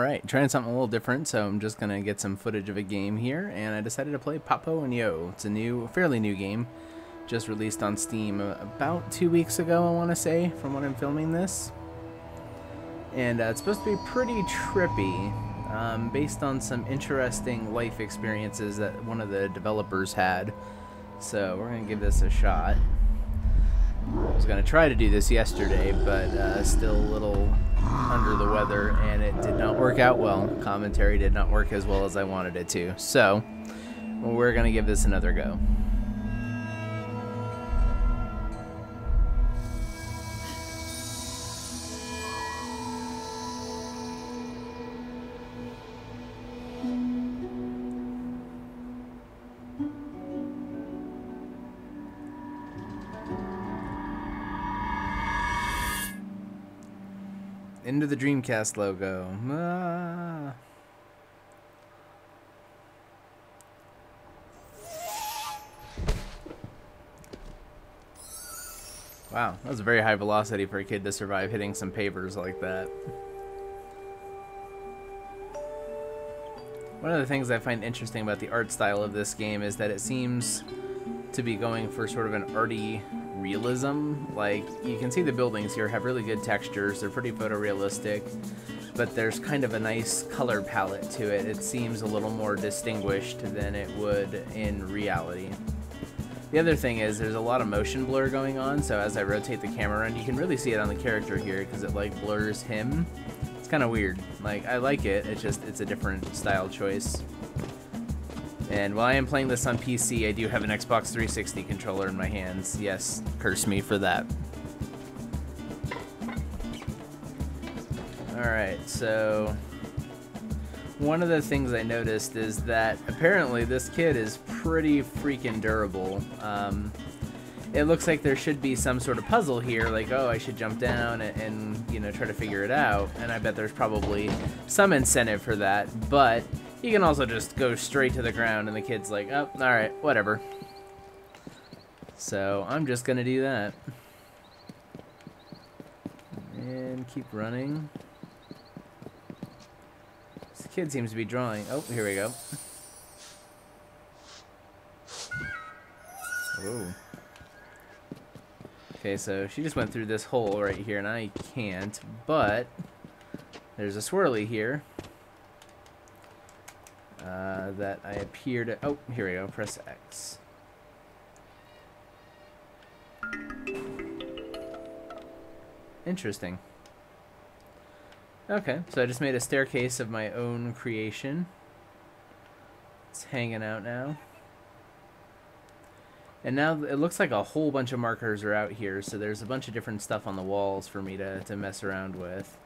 Alright, trying something a little different, so I'm just going to get some footage of a game here, and I decided to play Papo Yo. It's a fairly new game, just released on Steam about 2 weeks ago, I want to say, from when I'm filming this. And it's supposed to be pretty trippy, based on some interesting life experiences that one of the developers had. So we're going to give this a shot. I was going to try to do this yesterday, but still a little under the weather, and it did not work out well. Commentary did not work as well as I wanted it to. So we're going to give this another go. Into the Dreamcast logo. Ah. Wow, that was a very high velocity for a kid to survive hitting some pavers like that. One of the things I find interesting about the art style of this game is that it seems to be going for sort of an arty realism. Like, you can see the buildings here have really good textures, they're pretty photorealistic, but there's kind of a nice color palette to it. It seems a little more distinguished than it would in reality. The other thing is there's a lot of motion blur going on, so as I rotate the camera around, you can really see it on the character here because it like blurs him. It's kind of weird. Like, I like it, it's a different style choice. And while I am playing this on PC, I do have an Xbox 360 controller in my hands. Yes, curse me for that. Alright, so one of the things I noticed is that apparently this kid is pretty freaking durable. It looks like there should be some sort of puzzle here, like, oh, I should jump down and you know, try to figure it out. And I bet there's probably some incentive for that, but you can also just go straight to the ground and the kid's like, oh, alright, whatever. So I'm just gonna do that. And keep running. This kid seems to be drawing. Oh, here we go. Whoa. Okay, so she just went through this hole right here, and I can't, but there's a swirly here. That I appear to... Oh, here we go. Press X. Interesting. Okay, so I just made a staircase of my own creation. It's hanging out now. And now it looks like a whole bunch of markers are out here, so there's a bunch of different stuff on the walls for me to mess around with.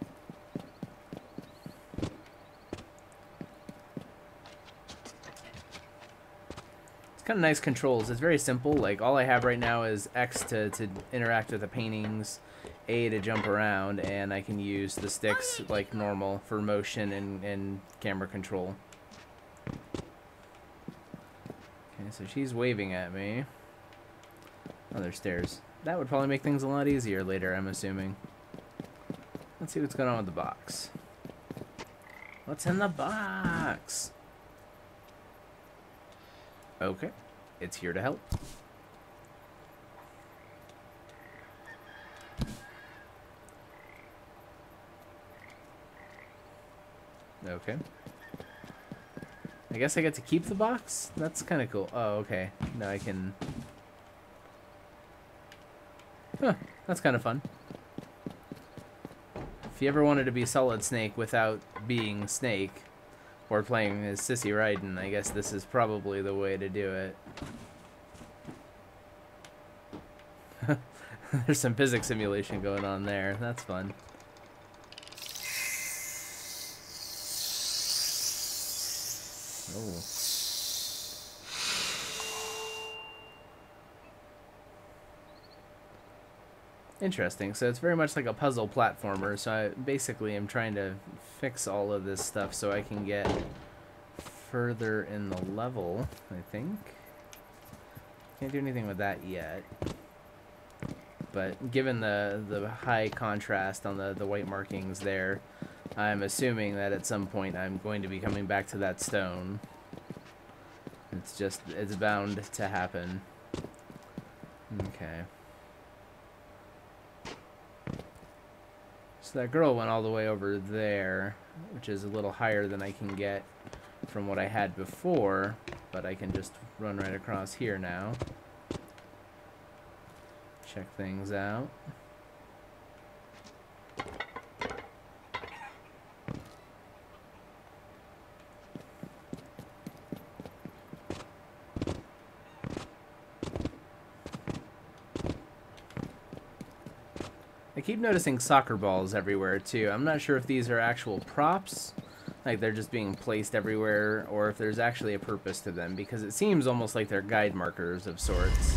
It's kind of nice controls. It's very simple. Like, all I have right now is X to interact with the paintings, A to jump around, and I can use the sticks like normal for motion and camera control. Okay, so she's waving at me. Oh, there's stairs. That would probably make things a lot easier later, I'm assuming. Let's see what's going on with the box. What's in the box? Okay, it's here to help. Okay. I guess I get to keep the box? That's kind of cool. Oh, okay. Now I can... Huh, that's kind of fun. If you ever wanted to be Solid Snake without being Snake, or playing as Sissy Raiden, I guess this is probably the way to do it. There's some physics simulation going on there. That's fun. Oh. Interesting. So it's very much like a puzzle platformer. So I basically am trying to fix all of this stuff so I can get further in the level, I think. Can't do anything with that yet. But given the high contrast on the white markings there, I'm assuming that at some point I'm going to be coming back to that stone. It's bound to happen. Okay. So that girl went all the way over there, which is a little higher than I can get from what I had before, but I can just run right across here now. Check things out. I keep noticing soccer balls everywhere too. I'm not sure if these are actual props, like they're just being placed everywhere, or if there's actually a purpose to them, because it seems almost like they're guide markers of sorts.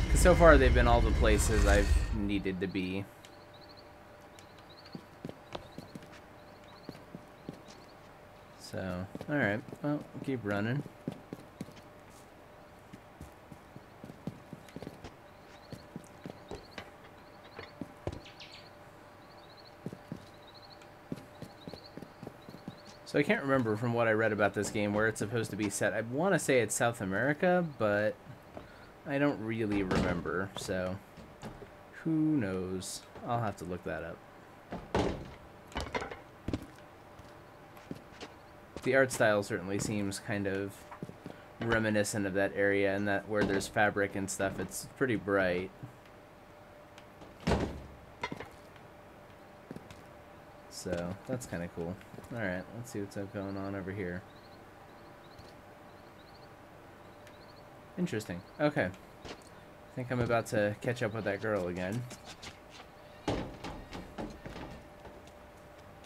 Because so far they've been all the places I've needed to be. So, alright, well, keep running. So I can't remember from what I read about this game where it's supposed to be set. I want to say it's South America, but I don't really remember, so who knows? I'll have to look that up. The art style certainly seems kind of reminiscent of that area, and that where there's fabric and stuff, it's pretty bright. So that's kind of cool. Alright, let's see what's going on over here. Interesting. Okay. I think I'm about to catch up with that girl again.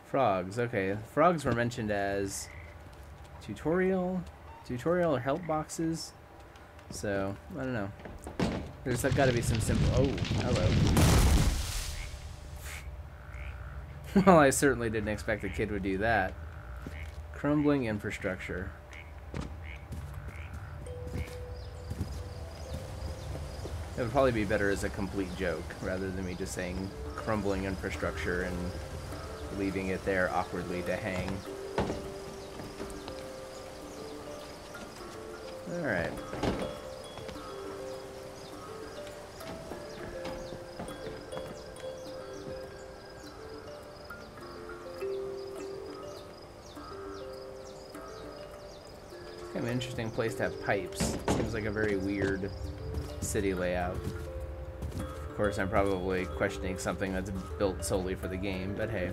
Frogs. Okay, frogs were mentioned as tutorial or help boxes. So, I don't know. There's got to be some simple... Oh, hello. Well, I certainly didn't expect the kid would do that. Crumbling infrastructure. It would probably be better as a complete joke, rather than me just saying crumbling infrastructure and leaving it there awkwardly to hang. Alright. Kind of an interesting place to have pipes. Seems like a very weird city layout. Of course, I'm probably questioning something that's built solely for the game, but hey.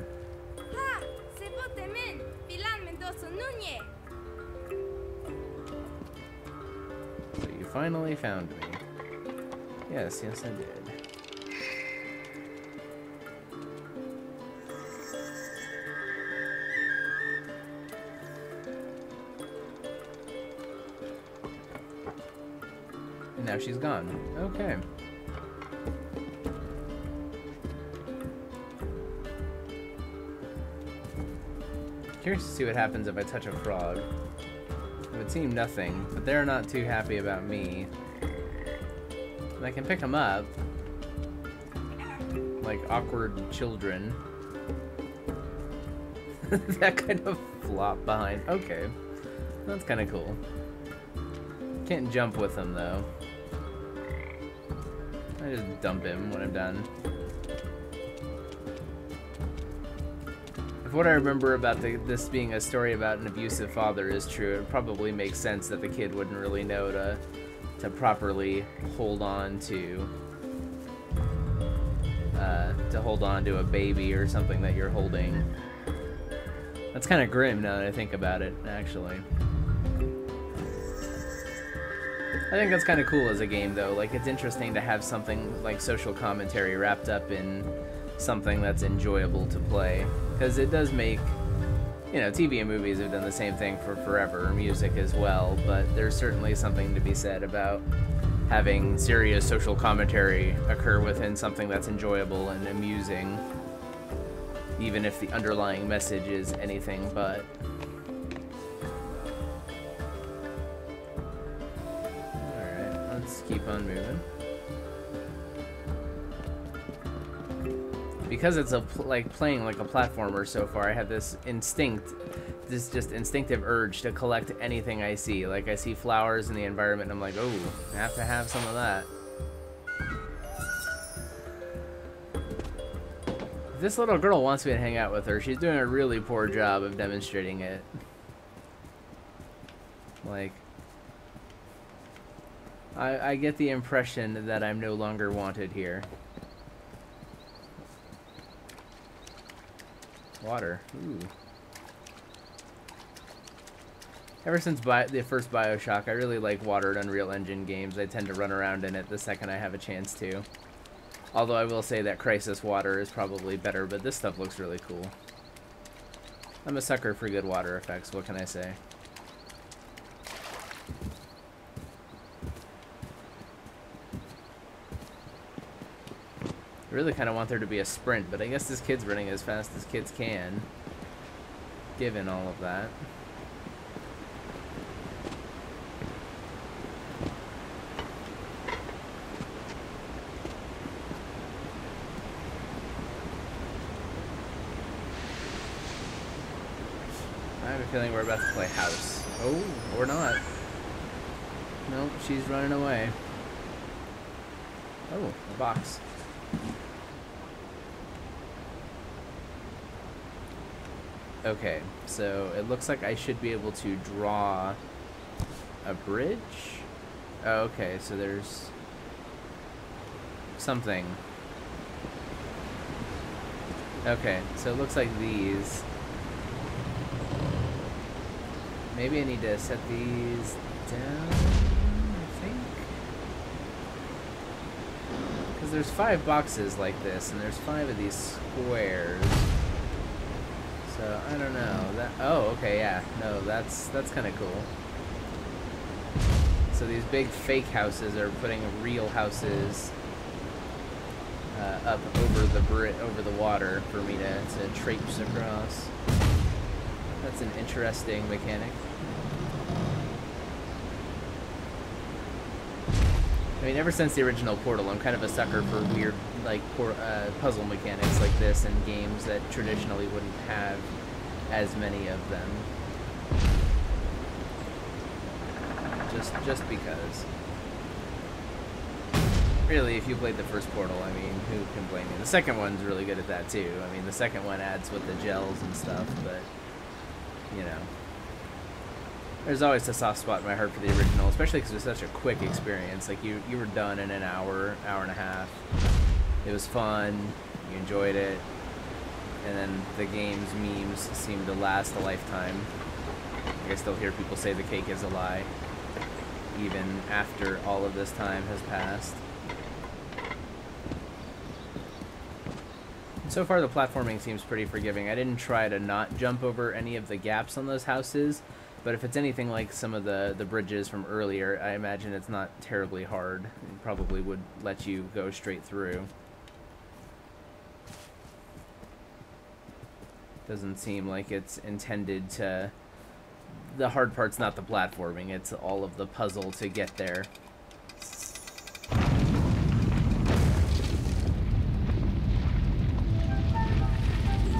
So you finally found me. Yes, yes I did. And now she's gone. Okay. Curious to see what happens if I touch a frog. It would seem nothing, but they're not too happy about me. And I can pick them up. Like awkward children. That kind of flop behind. Okay. That's kind of cool. Can't jump with them, though. I just dump him when I'm done. If what I remember about this being a story about an abusive father is true, it probably makes sense that the kid wouldn't really know to properly hold on to a baby or something that you're holding. That's kind of grim now that I think about it, actually. I think that's kind of cool as a game, though. Like, it's interesting to have something like social commentary wrapped up in something that's enjoyable to play. Because it does make, you know, TV and movies have done the same thing for forever, music as well, but there's certainly something to be said about having serious social commentary occur within something that's enjoyable and amusing, even if the underlying message is anything but. Let's keep on moving. because it's like playing like a platformer so far, I have this just instinctive urge to collect anything I see. Like I see flowers in the environment and I'm like, oh, I have to have some of that. If this little girl wants me to hang out with her, she's doing a really poor job of demonstrating it. Like, I get the impression that I'm no longer wanted here. Water. Ooh. Ever since the first BioShock, I really like watered Unreal Engine games. I tend to run around in it the second I have a chance to. Although I will say that Crisis Water is probably better, but this stuff looks really cool. I'm a sucker for good water effects, what can I say? I really kind of want there to be a sprint, but I guess this kid's running as fast as kids can, given all of that. I have a feeling we're about to play house. Oh, or not. Nope, she's running away. Oh, a box. Okay, so it looks like I should be able to draw a bridge. Oh, okay, so there's something. Okay, so it looks like these. Maybe I need to set these down, I think. Because there's 5 boxes like this, and there's 5 of these squares. So, I don't know. Oh, okay, yeah. No, that's kind of cool. So these big fake houses are putting real houses up over the water for me to traipse across. That's an interesting mechanic. I mean, ever since the original Portal, I'm kind of a sucker for weird, like, puzzle mechanics like this in games that traditionally wouldn't have as many of them. Just because. Really, if you played the first Portal, I mean, who can blame you? The second one's really good at that, too. I mean, the second one adds with the gels and stuff, but, you know. There's always a soft spot in my heart for the original, especially because it was such a quick experience. Like, you were done in an hour and a half. It was fun. You enjoyed it. And then the game's memes seem to last a lifetime. I still hear people say the cake is a lie, even after all of this time has passed. So far, the platforming seems pretty forgiving. I didn't try to not jump over any of the gaps on those houses. But if it's anything like some of the bridges from earlier, I imagine it's not terribly hard. It probably would let you go straight through. Doesn't seem like it's intended to... The hard part's not the platforming, it's all of the puzzle to get there.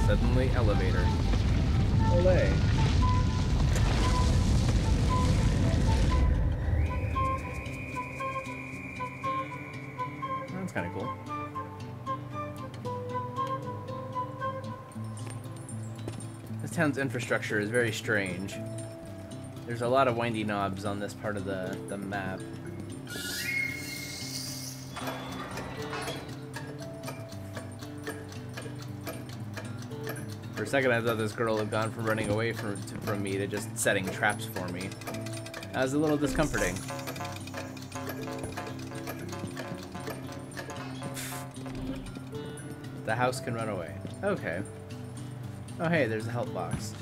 Suddenly, elevator. Olay. That's kind of cool. This town's infrastructure is very strange. There's a lot of windy knobs on this part of the map. For a second I thought this girl had gone from running away from me to just setting traps for me. That was a little discomforting. The house can run away. Okay. Oh hey, there's a health box.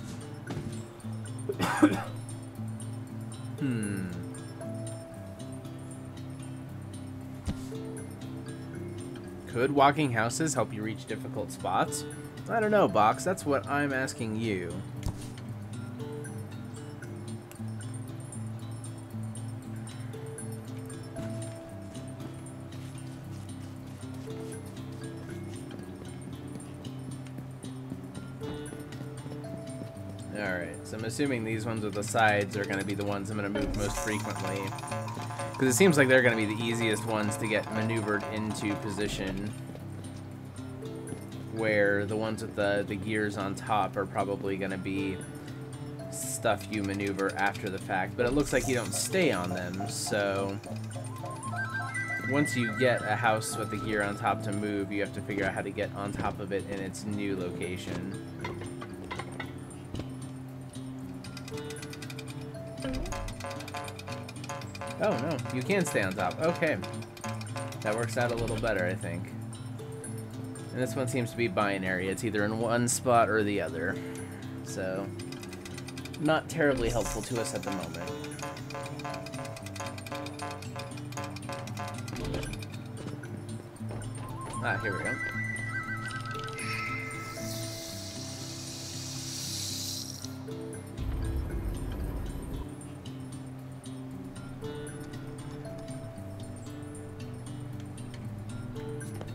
Could walking houses help you reach difficult spots? I don't know, Box. That's what I'm asking you. Alright, so I'm assuming these ones with the sides are going to be the ones I'm going to move most frequently. Because it seems like they're going to be the easiest ones to get maneuvered into position. Where the ones with the gears on top are probably going to be stuff you maneuver after the fact. But it looks like you don't stay on them, so once you get a house with the gear on top to move, you have to figure out how to get on top of it in its new location. Oh, no, you can stay on top. Okay. That works out a little better, I think. And this one seems to be binary. It's either in one spot or the other. So, not terribly helpful to us at the moment. Ah, here we go.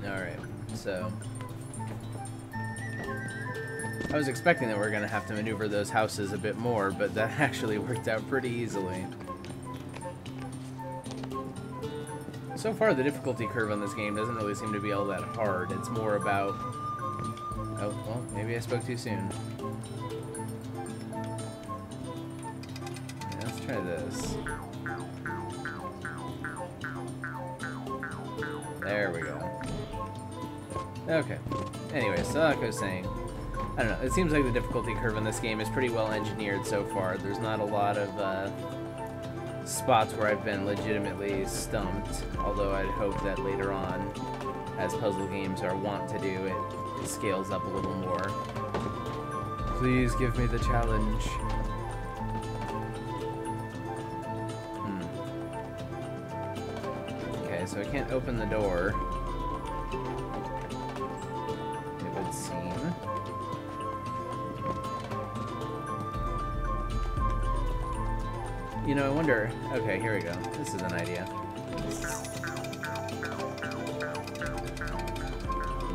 Alright, so I was expecting that we're going to have to maneuver those houses a bit more, but that actually worked out pretty easily. So far, the difficulty curve on this game doesn't really seem to be all that hard. It's more about... Oh, well, maybe I spoke too soon. Yeah, let's try this. There we go. Okay. Anyway, so like I was saying, I don't know, it seems like the difficulty curve in this game is pretty well engineered so far. There's not a lot of spots where I've been legitimately stumped, although I'd hope that later on, as puzzle games are wont to do, it scales up a little more. Please give me the challenge. Okay, so I can't open the door. You know, I wonder... Okay, here we go. This is an idea.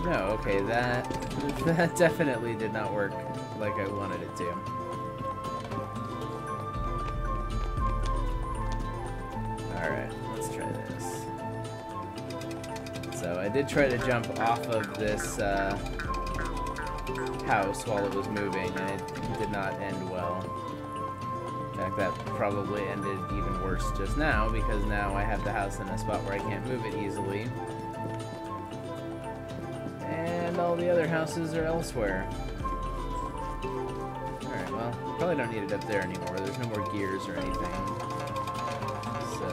No, okay, that definitely did not work like I wanted it to. Alright, let's try this. So, I did try to jump off of this house while it was moving, and it did not end well. In fact, that probably ended even worse just now, because now I have the house in a spot where I can't move it easily. And all the other houses are elsewhere. Alright, well, probably don't need it up there anymore. There's no more gears or anything. So,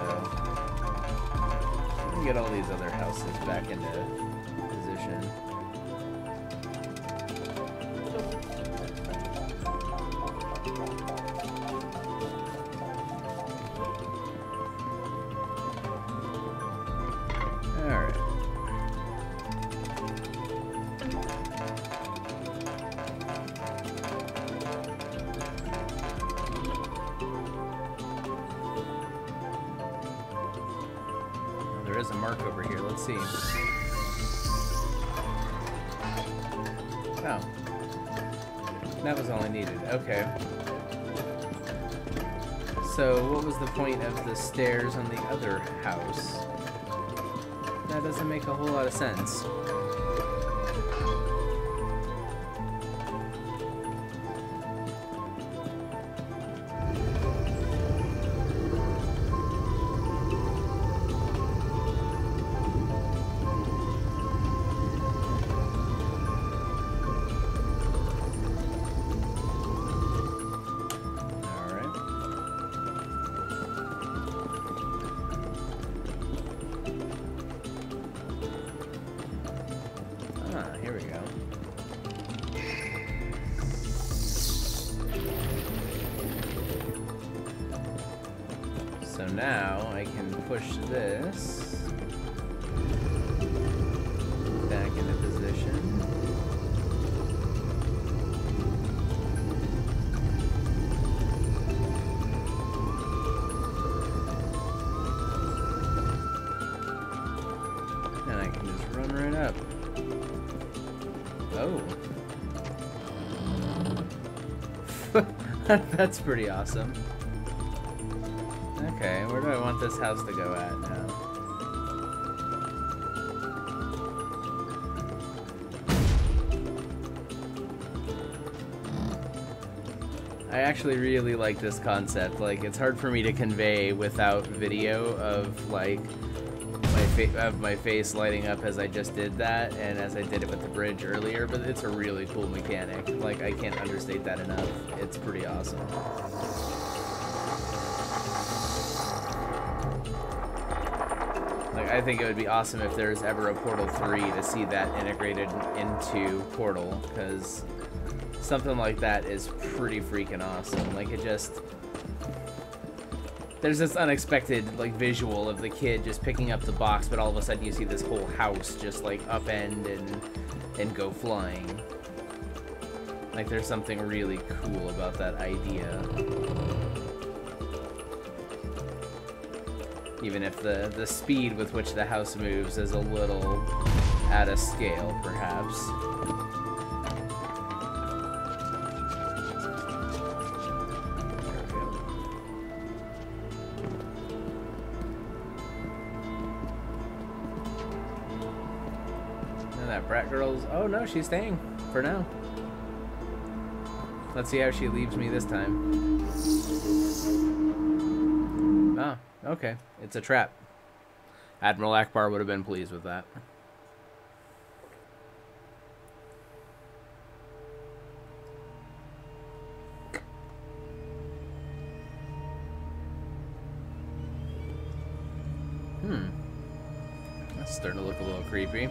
let me get all these other houses back into position. There is a mark over here. Let's see. Oh. That was all I needed. Okay. So, what was the point of the stairs on the other house? That doesn't make a whole lot of sense. Here we go. So now I can push this back into position. And I can just run right up. Oh. That's pretty awesome. Okay, where do I want this house to go at now? I actually really like this concept. Like, it's hard for me to convey without video of like my face lighting up as I just did that, and as I did it with the bridge earlier. But it's a really cool mechanic. Like, I can't understate that enough. It's pretty awesome. Like, I think it would be awesome if there's ever a Portal 3 to see that integrated into Portal, because something like that is pretty freaking awesome. Like, it just... There's this unexpected, like, visual of the kid just picking up the box, but all of a sudden you see this whole house just, like, upend and go flying. Like, there's something really cool about that idea. Even if the speed with which the house moves is a little out of scale, perhaps. Brat girl's... Oh no, she's staying for now. Let's see how she leaves me this time. Ah, okay. It's a trap. Admiral Akbar would have been pleased with that. That's starting to look a little creepy.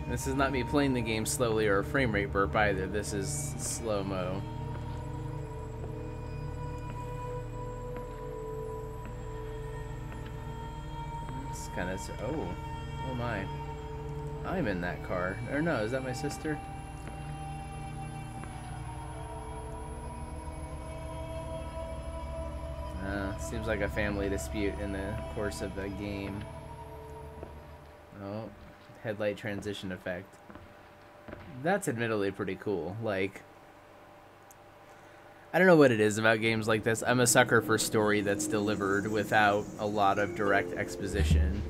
This is not me playing the game slowly or a frame rate burp either. This is slow-mo. It's kind of... Oh my. I'm in that car. Or no, is that my sister? Seems like a family dispute in the course of the game. Oh. Headlight transition effect. That's admittedly pretty cool. Like, I don't know what it is about games like this. I'm a sucker for story that's delivered without a lot of direct exposition.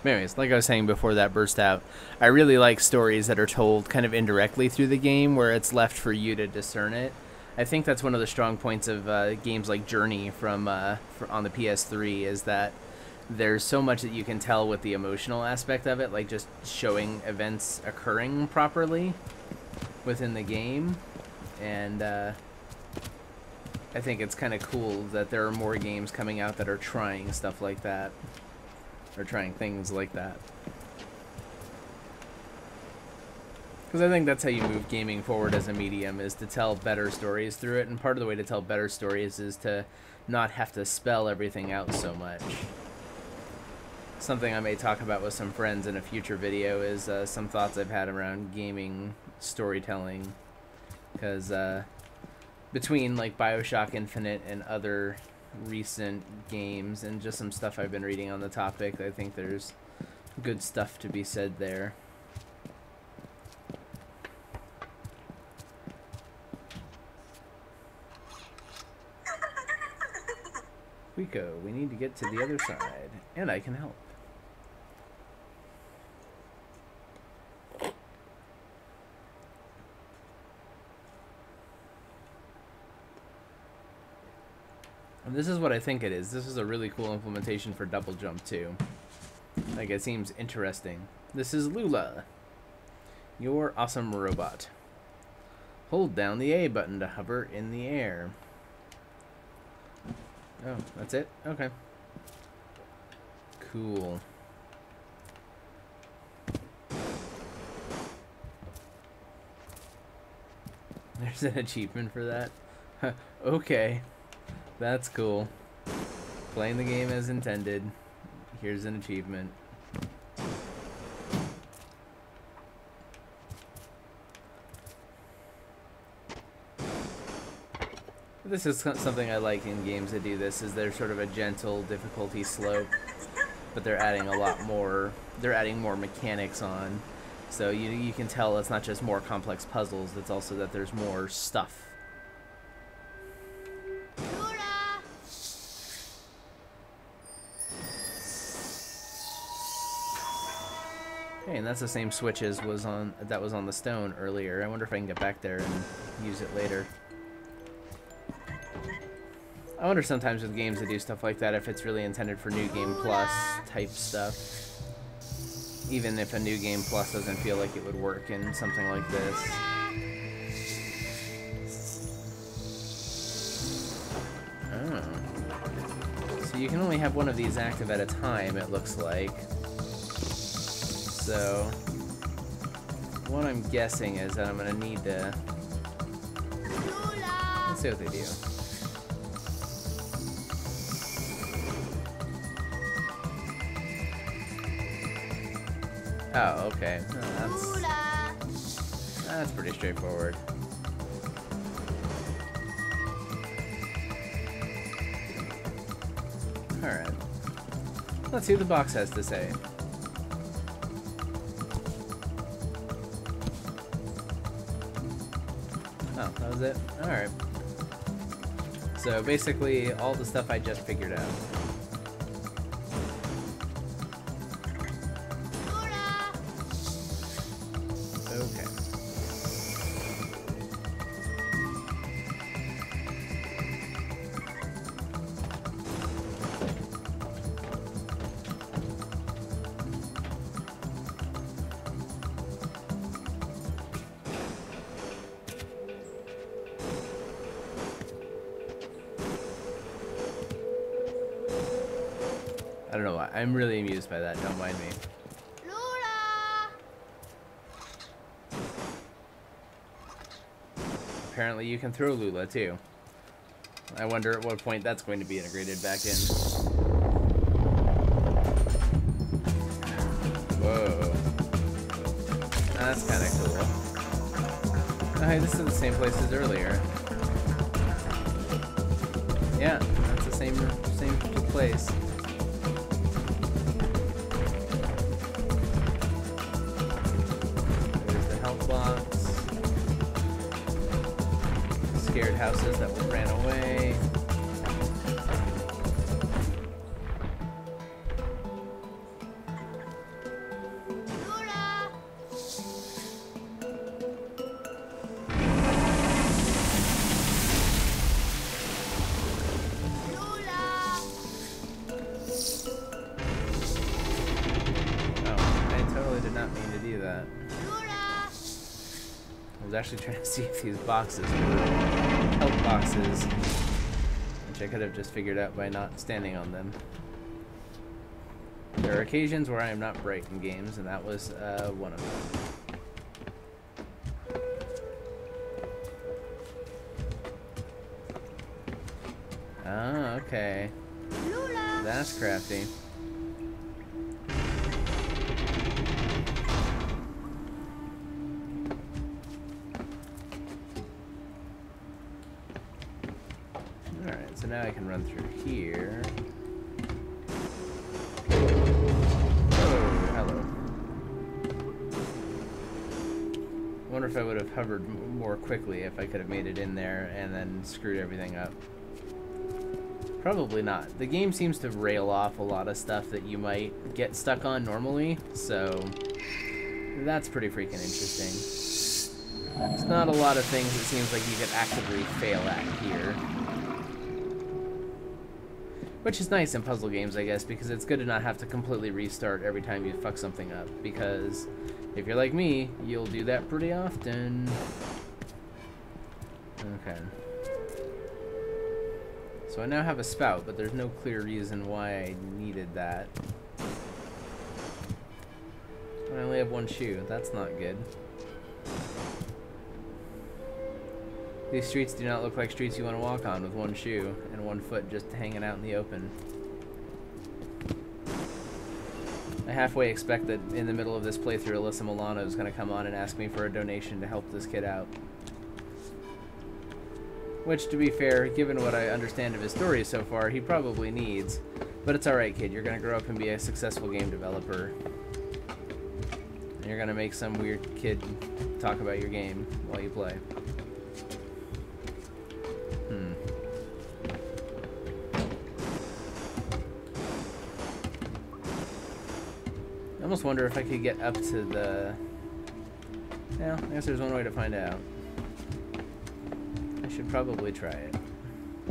Anyways, like I was saying before that burst out, I really like stories that are told kind of indirectly through the game, where it's left for you to discern it. I think that's one of the strong points of games like Journey on the PS3, is that there's so much that you can tell with the emotional aspect of it, like just showing events occurring properly within the game. And I think it's kind of cool that there are more games coming out that are trying stuff like that. Or trying things like that. Because I think that's how you move gaming forward as a medium, is to tell better stories through it. And part of the way to tell better stories is to not have to spell everything out so much. Something I may talk about with some friends in a future video is some thoughts I've had around gaming storytelling. Because between like BioShock Infinite and other recent games and just some stuff I've been reading on the topic, I think there's good stuff to be said there. Rico, we need to get to the other side, and I can help. And this is what I think it is. This is a really cool implementation for double jump too. Like, it seems interesting. This is Lula, your awesome robot. Hold down the A button to hover in the air. Oh, that's it? Okay. Cool. There's an achievement for that. Okay, that's cool. Playing the game as intended. Here's an achievement. This is something I like in games that do this, is there's sort of a gentle difficulty slope, but they're adding a lot more, they're adding more mechanics on. So you can tell it's not just more complex puzzles, it's also that there's more stuff. Okay, and that's the same switch as that was on the stone earlier. I wonder if I can get back there and use it later. I wonder sometimes with games that do stuff like that if it's really intended for New Game Plus type stuff. Even if a New Game Plus doesn't feel like it would work in something like this. Oh. So you can only have one of these active at a time, it looks like. So what I'm guessing is that I'm going to need to... Let's see what they do. Oh, okay. Oh, that's pretty straightforward. Alright. Let's see what the box has to say. Oh, that was it? Alright. So basically, all the stuff I just figured out. Okay. I don't know why. I'm really amused by that. Don't mind me. Apparently you can throw Lula too. I wonder at what point that's going to be integrated back in. Whoa. That's kind of cool. Oh, hey, this is the same place as earlier. Yeah, that's the same place. There's the health box. Scared houses that ran away. Oh, I totally did not mean to do that. I was actually trying to see if these boxes were health boxes, which I could have just figured out by not standing on them. There are occasions where I am not bright in games, and that was one of them. Ah, okay. That's crafty. Alright, so now I can run through here. Oh, hello. I wonder if I would have hovered more quickly if I could have made it in there and then screwed everything up. Probably not. The game seems to rail off a lot of stuff that you might get stuck on normally, so that's pretty freaking interesting. There's not a lot of things it seems like you could actively fail at here. Which is nice in puzzle games, I guess, because it's good to not have to completely restart every time you fuck something up, because if you're like me, you'll do that pretty often. Okay. So I now have a spout, but there's no clear reason why I needed that. I only have one shoe. That's not good. These streets do not look like streets you want to walk on with one shoe and one foot just hanging out in the open. I halfway expect that in the middle of this playthrough, Alyssa Milano is going to come on and ask me for a donation to help this kid out. Which, to be fair, given what I understand of his story so far, he probably needs. But it's alright, kid. You're going to grow up and be a successful game developer. And you're going to make some weird kid talk about your game while you play. I almost wonder if I could get up to the... Well, I guess there's one way to find out. I should probably try it.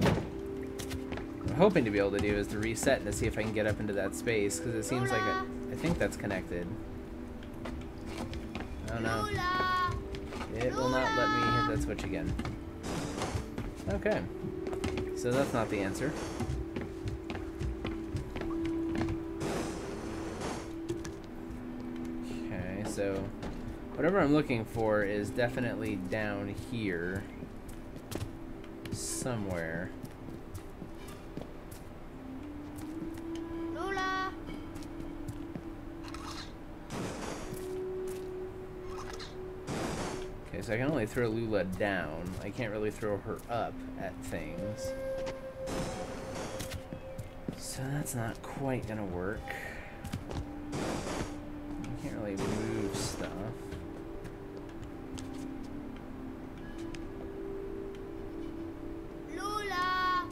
What I'm hoping to be able to do is to reset and to see if I can get up into that space, because it seems like I think that's connected. Oh no. It will not let me hit that switch again. Okay. So that's not the answer. Okay, so whatever I'm looking for is definitely down here somewhere. Okay, so I can only throw Lula down. I can't really throw her up at things. So that's not quite gonna work. I can't really move stuff. Lula!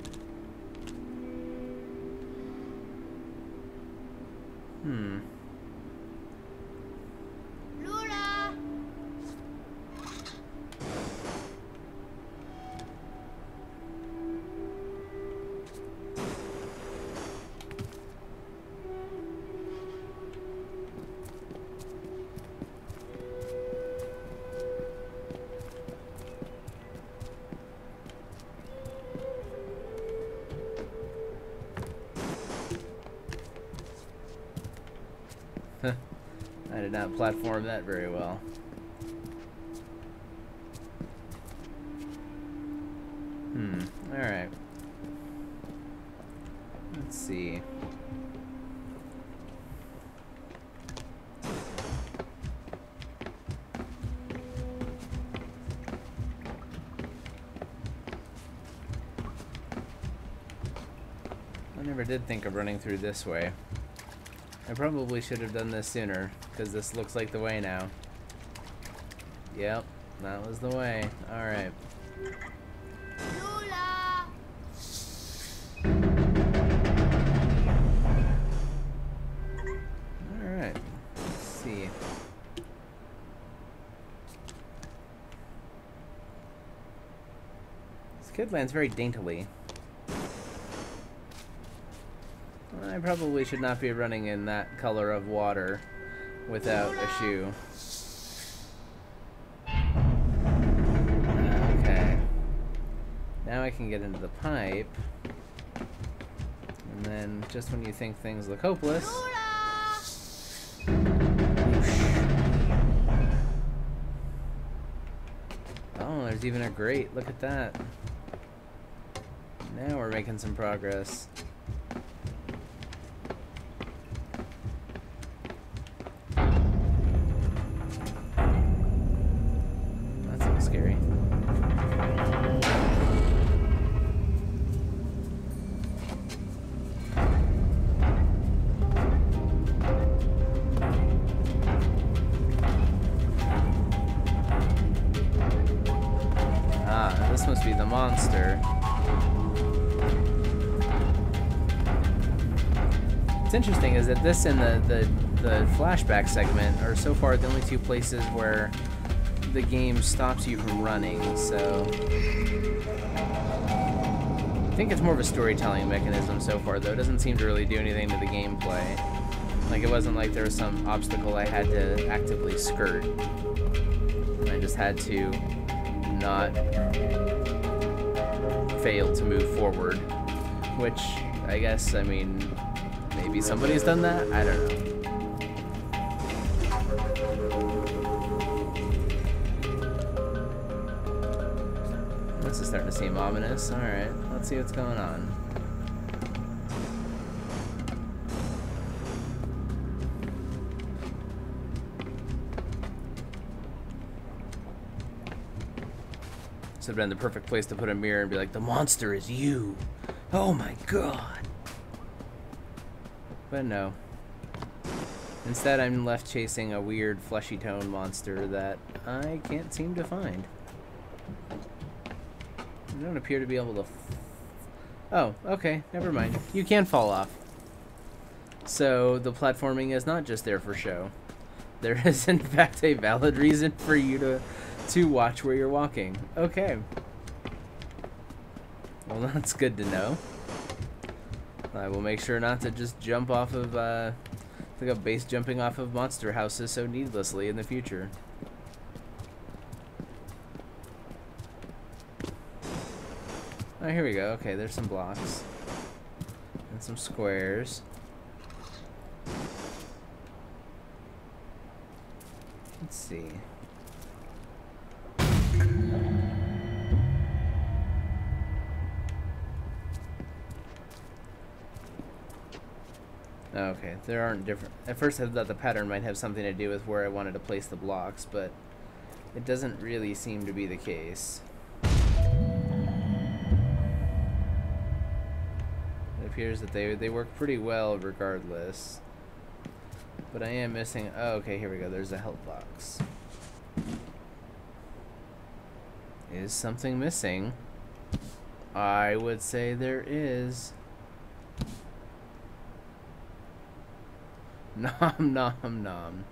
Lula! I did not platform that very well. Alright. Let's see. I never did think of running through this way. I probably should have done this sooner, because this looks like the way now. Yep, that was the way. Alright. Alright. Let's see. This kid lands very daintily. I probably should not be running in that color of water without a shoe. Okay. Now I can get into the pipe. And then, just when you think things look hopeless... Oh, there's even a grate. Look at that. Now we're making some progress. Scary. Ah, this must be the monster. What's interesting is that this and the flashback segment are so far the only two places where the game stops you from running, so I think it's more of a storytelling mechanism so far, though. It doesn't seem to really do anything to the gameplay. Like, it wasn't like there was some obstacle I had to actively skirt. I just had to not fail to move forward, which I guess, I mean, maybe somebody's done that? I don't know. starting to seem ominous. Alright, let's see what's going on. This would have been the perfect place to put a mirror and be like, the monster is you! Oh my god! But no. Instead, I'm left chasing a weird fleshy tone monster that I can't seem to find. I don't appear to be able to... Oh, okay, never mind. You can fall off. So, the platforming is not just there for show. There is, in fact, a valid reason for you to watch where you're walking. Okay. Well, that's good to know. I will make sure not to just jump off of, like a base jumping off of monster houses so needlessly in the future. Oh, here we go. Okay, there's some blocks. And some squares. Let's see. Okay, there aren't different... At first I thought the pattern might have something to do with where I wanted to place the blocks, but it doesn't really seem to be the case. It appears that they work pretty well regardless. But I am missing... Oh, okay, here we go. There's a health box. Is something missing? I would say there is. Nom nom nom.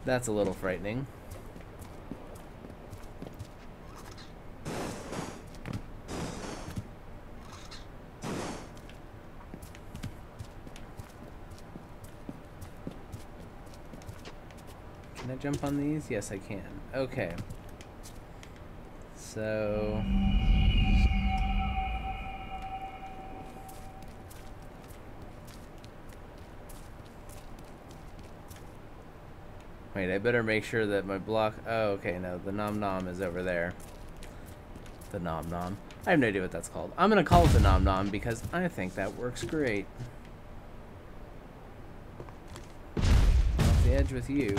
That's a little frightening. Can I jump on these? Yes, I can. Okay. So... Wait, I better make sure that my block... Oh, okay, no, the nom nom is over there. The nom nom. I have no idea what that's called. I'm gonna call it the nom nom because I think that works great. Off the edge with you.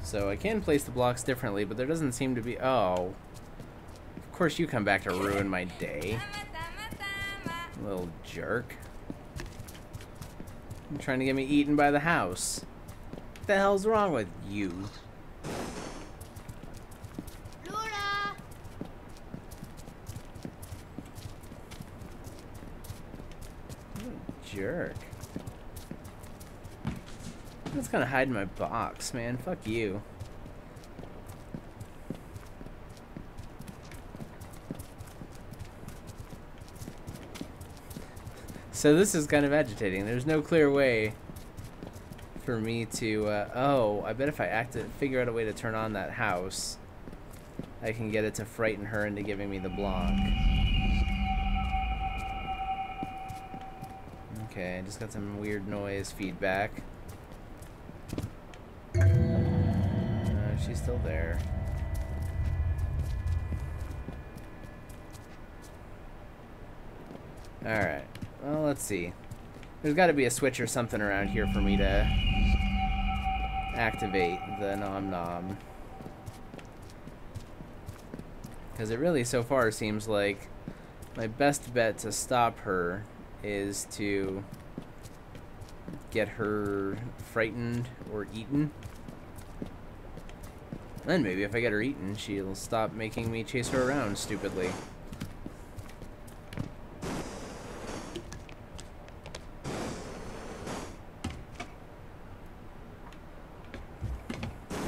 So I can place the blocks differently, but there doesn't seem to be... Oh. Of course you come back to ruin my day. Little jerk. You're trying to get me eaten by the house. What the hell's wrong with you? Laura! What a jerk. That's gonna hide in my box, man. Fuck you. So this is kind of agitating. There's no clear way for me to, oh, I bet if I figure out a way to turn on that house, I can get it to frighten her into giving me the block. Okay, I just got some weird noise feedback. She's still there. Alright. Well, let's see. There's got to be a switch or something around here for me to activate the nom nom. Because it really, so far, seems like my best bet to stop her is to get her frightened or eaten. Then maybe if I get her eaten, she'll stop making me chase her around stupidly.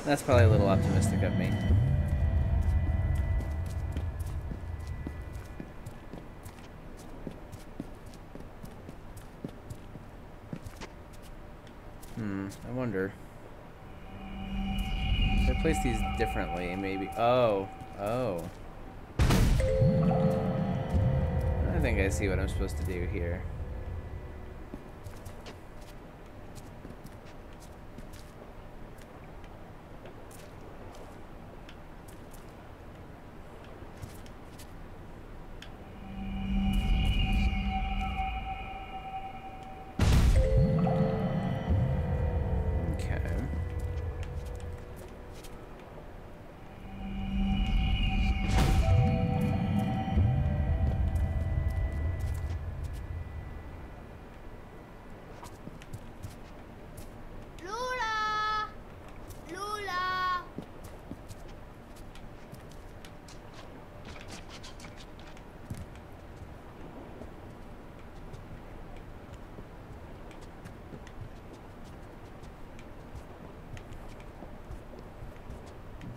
That's probably a little optimistic of me. I wonder. If I place these differently, maybe... Oh. Oh. I think I see what I'm supposed to do here. Lula! Lula!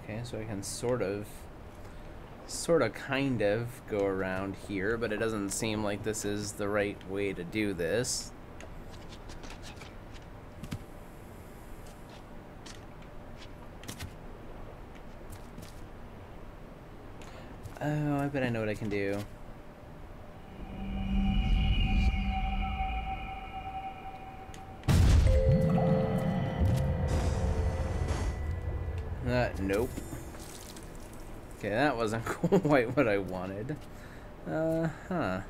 Okay, so I can sort of, kind of go around here, but it doesn't seem like this is the right way to do this. Oh, I bet I know what I can do. Nope. Okay, that wasn't quite what I wanted. Huh.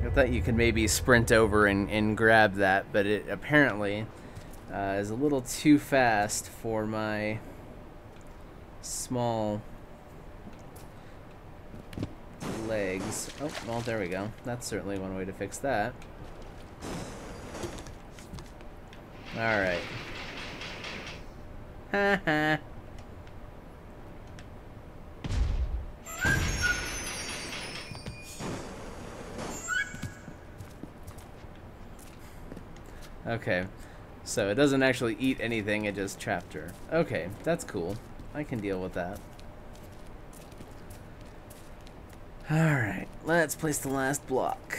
I thought you could maybe sprint over and grab that, but it apparently is a little too fast for my small legs. Oh, well, there we go. That's certainly one way to fix that. Alright. Haha. Okay. So it doesn't actually eat anything, it just trapped her. Okay, that's cool. I can deal with that. Alright, let's place the last block.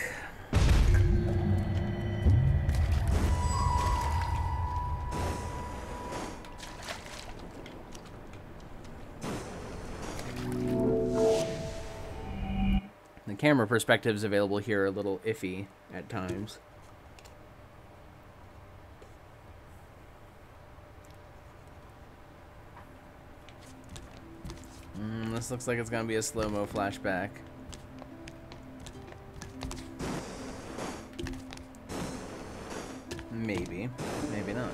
The camera perspectives available here are a little iffy at times. This looks like it's gonna be a slow-mo flashback. Maybe. Maybe not.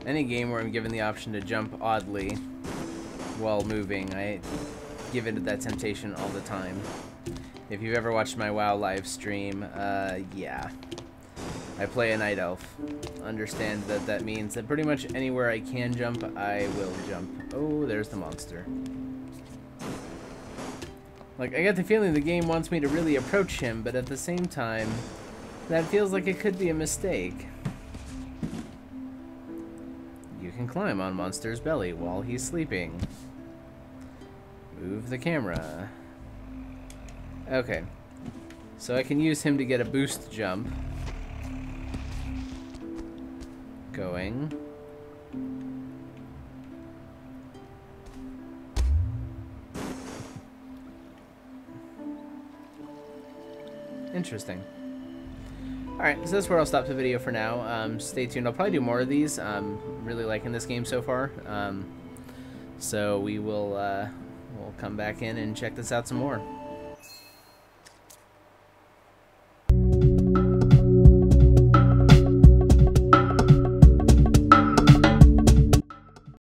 Any game where I'm given the option to jump oddly while moving, I give into that temptation all the time. If you've ever watched my WoW live stream, yeah. I play a night elf. Understand that that means that pretty much anywhere I can jump, I will jump. Oh, there's the monster. Like, I get the feeling the game wants me to really approach him, but at the same time, that feels like it could be a mistake. You can climb on Monster's belly while he's sleeping. Move the camera. Okay. So I can use him to get a boost jump. Going. Interesting. Alright, so that's where I'll stop the video for now. Stay tuned. I'll probably do more of these. I'm really liking this game so far. So we will we'll come back in and check this out some more.